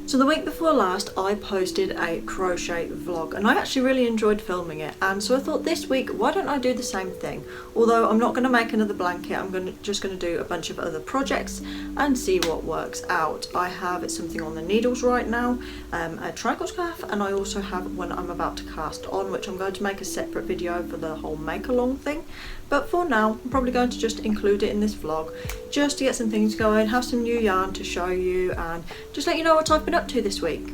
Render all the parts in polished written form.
So the week before last I posted a crochet vlog and I actually really enjoyed filming it, and so I thought this week why don't I do the same thing. Although I'm not going to make another blanket, I'm just going to do a bunch of other projects and see what works out. I have something on the needles right now, a triangle scarf, and I also have one I'm about to cast on, which I'm going to make a separate video for the whole make along thing. But for now I'm probably going to just include it in this vlog just to get some things going, have some new yarn to show you, and just let you know what I've been up to this week.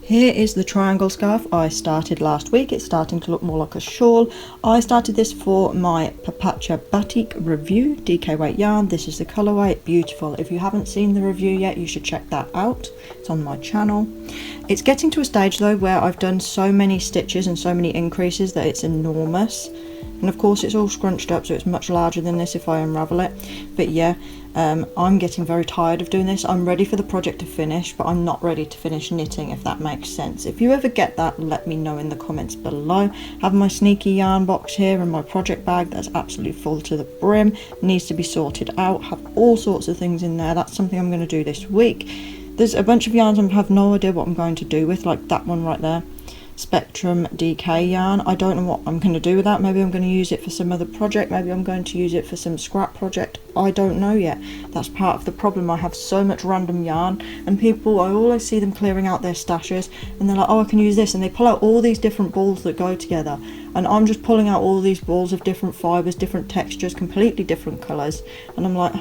Here is the triangle scarf I started last week. It's starting to look more like a shawl. I started this for my Papacha Batik review, DK weight yarn. This is the colourway, beautiful. If you haven't seen the review yet, you should check that out. It's on my channel. It's getting to a stage though where I've done so many stitches and so many increases that it's enormous. And of course it's all scrunched up, so it's much larger than this if I unravel it. But yeah, I'm getting very tired of doing this. I'm ready for the project to finish, but I'm not ready to finish knitting, if that makes sense. If you ever get that, let me know in the comments below. I have my sneaky yarn box here and my project bag that's absolutely full to the brim. Needs to be sorted out. Have all sorts of things in there. That's something I'm going to do this week. There's a bunch of yarns I have no idea what I'm going to do with, like that one right there. Spectrum DK yarn. I don't know what I'm going to do with that. Maybe I'm going to use it for some other project. Maybe I'm going to use it for some scrap project. I don't know yet. That's part of the problem. I have so much random yarn, and people, I always see them clearing out their stashes and they're like, oh, I can use this, and they pull out all these different balls that go together, and I'm just pulling out all these balls of different fibres, different textures, completely different colours, and I'm like,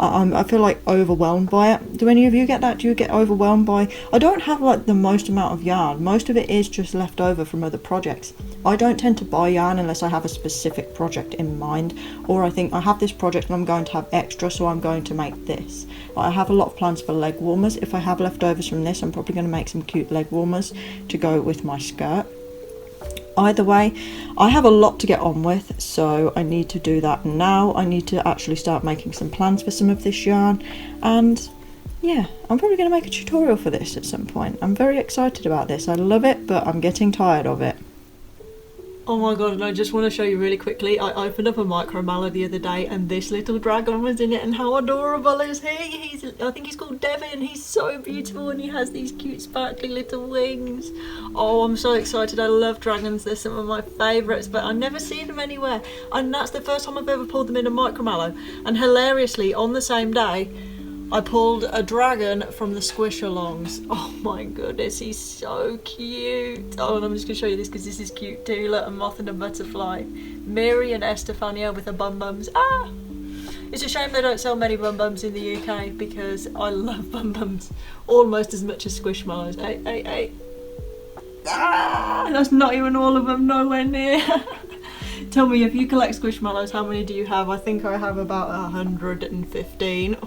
I feel like overwhelmed by it. Do any of you get that? Do you get overwhelmed by... I don't have like the most amount of yarn. Most of it is just left over from other projects. I don't tend to buy yarn unless I have a specific project in mind, or I think I have this project and I'm going to have extra, so I'm going to make this. I have a lot of plans for leg warmers. If I have leftovers from this, I'm probably going to make some cute leg warmers to go with my skirt. Either way, I have a lot to get on with, so I need to do that now. I need to actually start making some plans for some of this yarn, and yeah, I'm probably going to make a tutorial for this at some point. I'm very excited about this. I love it, but I'm getting tired of it. Oh my god, and I just want to show you really quickly, I opened up a micro mallet the other day and this little dragon was in it, and how adorable is he? I think he's called Devin. He's so beautiful and he has these cute sparkly little wings. Oh, I'm so excited. I love dragons. They're some of my favourites, but I never see them anywhere, and that's the first time I've ever pulled them in a micro mallet. And hilariously, on the same day, I pulled a dragon from the Squishmallows. Oh my goodness, he's so cute. Oh, and I'm just going to show you this because this is cute too. Look, a moth and a butterfly. Miri and Estefania with the bum bums. Ah! It's a shame they don't sell many bum bums in the UK because I love bum bums almost as much as Squishmallows. Hey, hey, hey. Ah! That's not even all of them, nowhere near. Tell me, if you collect Squishmallows, how many do you have? I think I have about 115.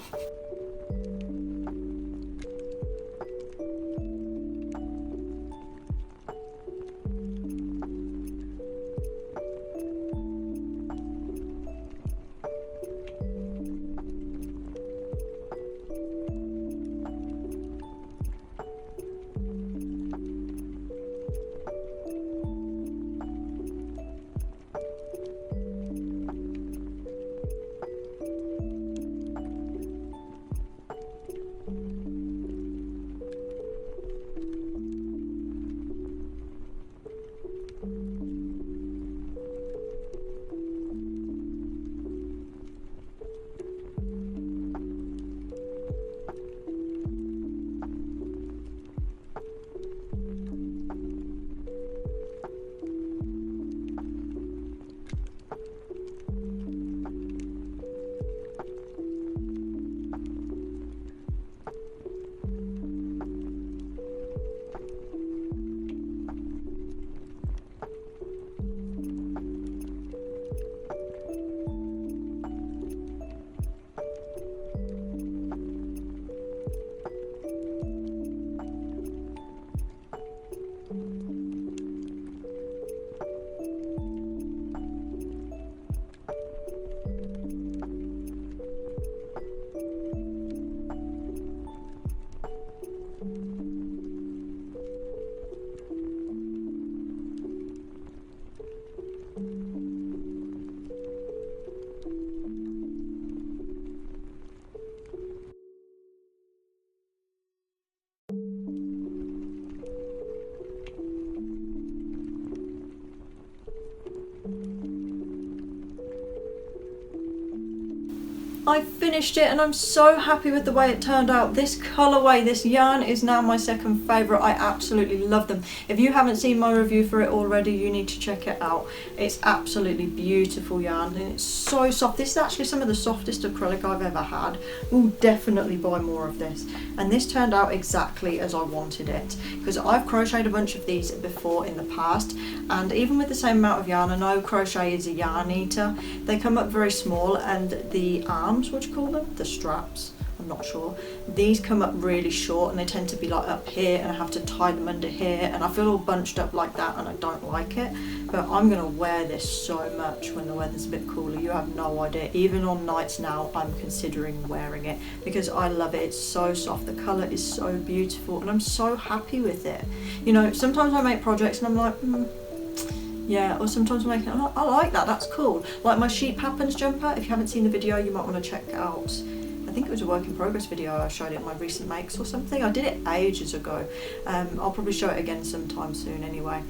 I finished it and I'm so happy with the way it turned out. This colourway, this yarn is now my second favourite. I absolutely love them. If you haven't seen my review for it already, you need to check it out. It's absolutely beautiful yarn and it's so soft. This is actually some of the softest acrylic I've ever had. We'll definitely buy more of this. And this turned out exactly as I wanted it, because I've crocheted a bunch of these before in the past, and even with the same amount of yarn, I know crochet is a yarn eater, they come up very small, and the arms, what do you call them? The straps, I'm not sure. These come up really short and they tend to be like up here, and I have to tie them under here, and I feel all bunched up like that and I don't like it. But I'm going to wear this so much when the weather's a bit cooler. You have no idea. Even on nights now, I'm considering wearing it because I love it. It's so soft. The colour is so beautiful and I'm so happy with it. You know, sometimes I make projects and I'm like, yeah, or sometimes I'm like, oh, I like that, that's cool. Like my Sheep Happens jumper, if you haven't seen the video, you might want to check it out. I think it was a work in progress video, I showed it in my recent makes or something. I did it ages ago. I'll probably show it again sometime soon anyway.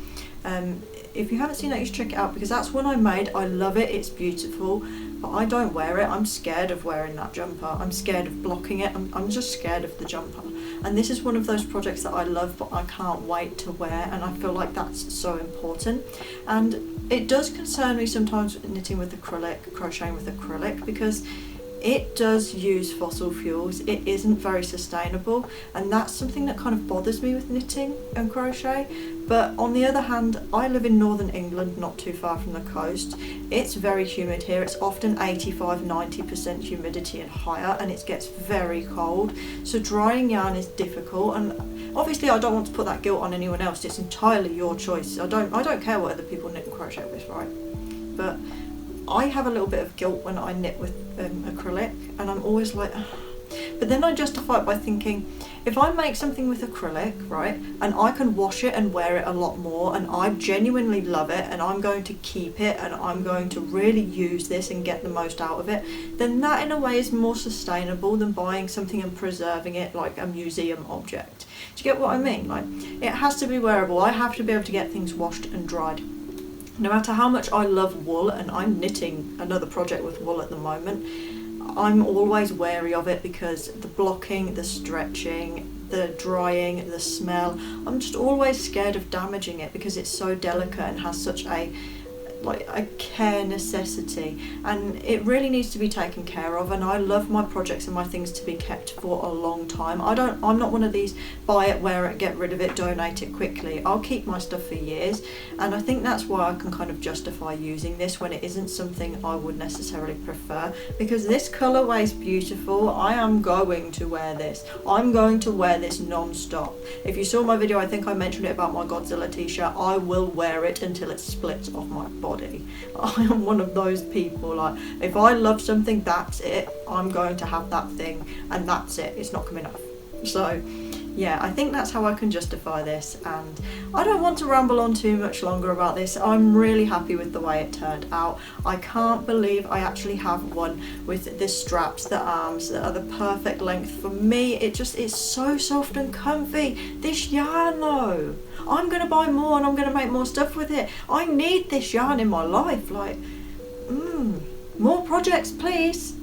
If you haven't seen that, you should check it out because that's one I made. I love it, it's beautiful, but I don't wear it. I'm scared of wearing that jumper. I'm scared of blocking it. I'm just scared of the jumper. And this is one of those projects that I love, but I can't wait to wear, and I feel like that's so important. And it does concern me sometimes knitting with acrylic, crocheting with acrylic, because it does use fossil fuels. It isn't very sustainable, and that's something that kind of bothers me with knitting and crochet. But on the other hand, I live in northern England, not too far from the coast. It's very humid here. It's often 85–90% humidity and higher, and it gets very cold. So drying yarn is difficult, and obviously I don't want to put that guilt on anyone else. It's entirely your choice. I don't care what other people knit and crochet with, right? But I have a little bit of guilt when I knit with acrylic, and I'm always like, ugh. But then I justify it by thinking, if I make something with acrylic, right, and I can wash it and wear it a lot more, and I genuinely love it, and I'm going to keep it, and I'm going to really use this and get the most out of it, then that in a way is more sustainable than buying something and preserving it like a museum object. Do you get what I mean? Like, it has to be wearable. I have to be able to get things washed and dried. No matter how much I love wool, and I'm knitting another project with wool at the moment, I'm always wary of it because the blocking, the stretching, the drying, the smell, I'm just always scared of damaging it because it's so delicate and has such a care necessity, and it really needs to be taken care of. And I love my projects and my things to be kept for a long time. I'm not one of these buy it, wear it, get rid of it, donate it quickly. I'll keep my stuff for years, and I think that's why I can kind of justify using this when it isn't something I would necessarily prefer, because this colourway is beautiful. I am going to wear this. I'm going to wear this non-stop. If you saw my video, I think I mentioned it about my Godzilla t-shirt. I will wear it until it splits off my body. I am one of those people, like, if I love something, that's it. I'm going to have that thing, and that's it. It's not coming off. So yeah, I think that's how I can justify this, and I don't want to ramble on too much longer about this. I'm really happy with the way it turned out. I can't believe I actually have one with the straps, the arms that are the perfect length for me. It's so soft and comfy. This yarn though, I'm gonna buy more and I'm gonna make more stuff with it. I need this yarn in my life. Like, more projects please.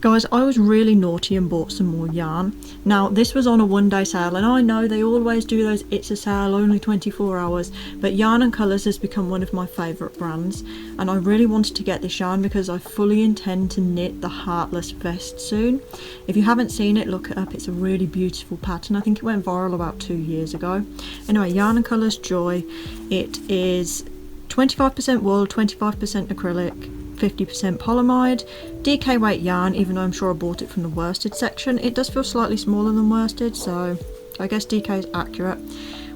Guys, I was really naughty and bought some more yarn. Now, this was on a one-day sale, and I know they always do those it's a sale, only 24 hours, but Yarn and Colours has become one of my favourite brands, and I really wanted to get this yarn because I fully intend to knit the Heartless vest soon. If you haven't seen it, look it up. It's a really beautiful pattern. I think it went viral about 2 years ago. Anyway, Yarn and Colours Joy. It is 25% wool, 25% acrylic, 50% polyamide, DK weight yarn, even though I'm sure I bought it from the worsted section. It does feel slightly smaller than worsted, so I guess DK is accurate.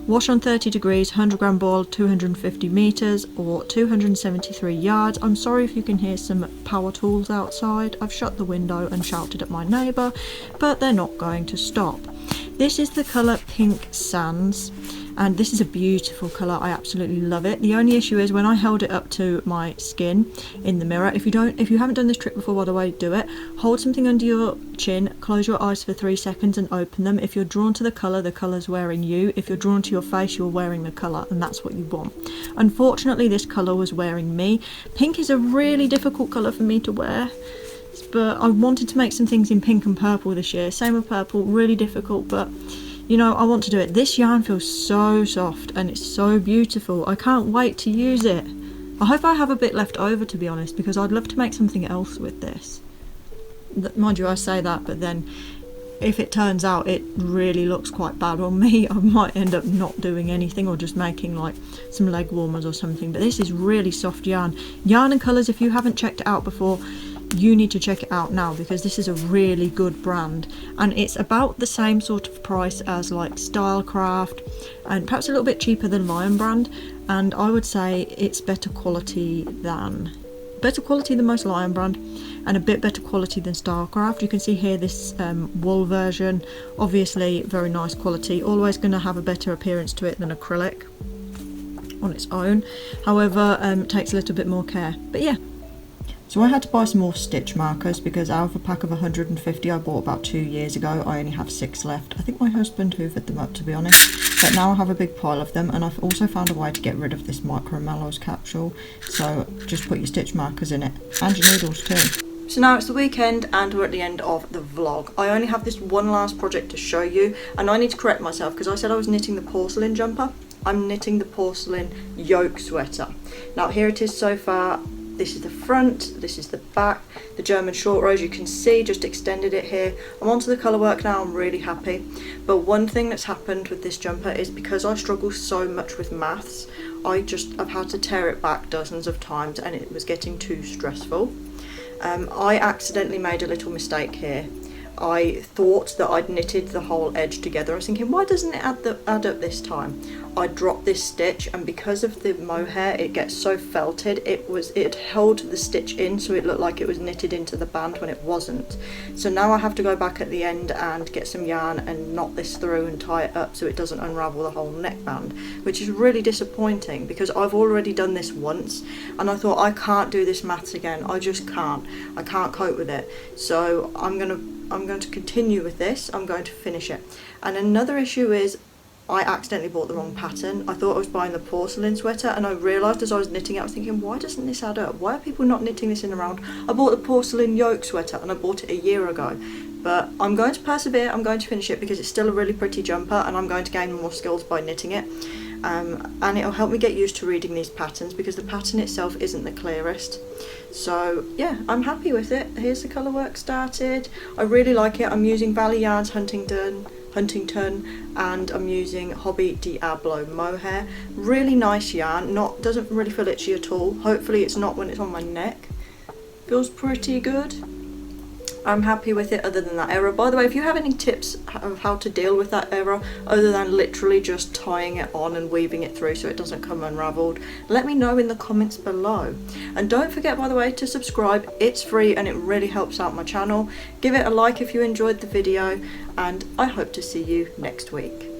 Wash on 30 degrees, 100 gram ball, 250 meters or 273 yards. I'm sorry if you can hear some power tools outside. I've shut the window and shouted at my neighbour, but they're not going to stop. This is the colour Pink Sands, and this is a beautiful colour. I absolutely love it. The only issue is when I held it up to my skin in the mirror, if you haven't done this trick before, by the way, do it. Hold something under your chin, close your eyes for 3 seconds and open them. If you're drawn to the colour's wearing you. If you're drawn to your face, you're wearing the colour, and that's what you want. Unfortunately, this colour was wearing me. Pink is a really difficult colour for me to wear. but I wanted to make some things in pink and purple this year. Same with purple, really difficult, but you know, I want to do it. This yarn feels so soft and it's so beautiful. I can't wait to use it. I hope I have a bit left over, to be honest, because I'd love to make something else with this. Mind you, I say that, but then if it turns out it really looks quite bad on me, I might end up not doing anything or just making like some leg warmers or something. But this is really soft yarn. Yarn and Colours, if you haven't checked it out before, you need to check it out now, because this is a really good brand and it's about the same sort of price as like Stylecraft and perhaps a little bit cheaper than Lion Brand, and I would say it's better quality than most Lion Brand and a bit better quality than Stylecraft. You can see here this wool version, obviously very nice quality, always going to have a better appearance to it than acrylic on its own, however it takes a little bit more care. But yeah, so I had to buy some more stitch markers because out of a pack of 150 I bought about 2 years ago, I only have 6 left. I think my husband hoovered them up, to be honest, but now I have a big pile of them, and I've also found a way to get rid of this Micro-Mallows capsule. So just put your stitch markers in it and your needles too. So now it's the weekend and we're at the end of the vlog. I only have this one last project to show you, and I need to correct myself because I said I was knitting the porcelain jumper. I'm knitting the porcelain yoke sweater. Now here it is so far. This is the front, this is the back, the German short rows, you can see, just extended it here. I'm onto the colour work now, I'm really happy. But one thing that's happened with this jumper is because I struggle so much with maths, I've had to tear it back dozens of times and it was getting too stressful. I accidentally made a little mistake here. I thought that I'd knitted the whole edge together. I was thinking, why doesn't it add up this time? I dropped this stitch, and because of the mohair it gets so felted, it held the stitch in so it looked like it was knitted into the band when it wasn't. So now I have to go back at the end and get some yarn and knot this through and tie it up so it doesn't unravel the whole neckband, which is really disappointing because I've already done this once and I thought, I can't do this maths again. I just can't. I can't cope with it. So I'm going to continue with this. I'm going to finish it. And another issue is I accidentally bought the wrong pattern. I thought I was buying the porcelain sweater and I realised as I was knitting it, I was thinking, why doesn't this add up? Why are people not knitting this in a round? I bought the porcelain yoke sweater and I bought it a year ago. But I'm going to persevere, I'm going to finish it because it's still a really pretty jumper and I'm going to gain more skills by knitting it. And it'll help me get used to reading these patterns because the pattern itself isn't the clearest. So yeah, I'm happy with it. Here's the colour work started. I really like it. I'm using Valley Yarns Huntington and I'm using Hobby Diablo mohair. Really nice yarn, doesn't really feel itchy at all. Hopefully it's not when it's on my neck. Feels pretty good. I'm happy with it other than that error. By the way, if you have any tips of how to deal with that error other than literally just tying it on and weaving it through so it doesn't come unraveled, let me know in the comments below. And don't forget, by the way, to subscribe. It's free and it really helps out my channel. Give it a like if you enjoyed the video and I hope to see you next week.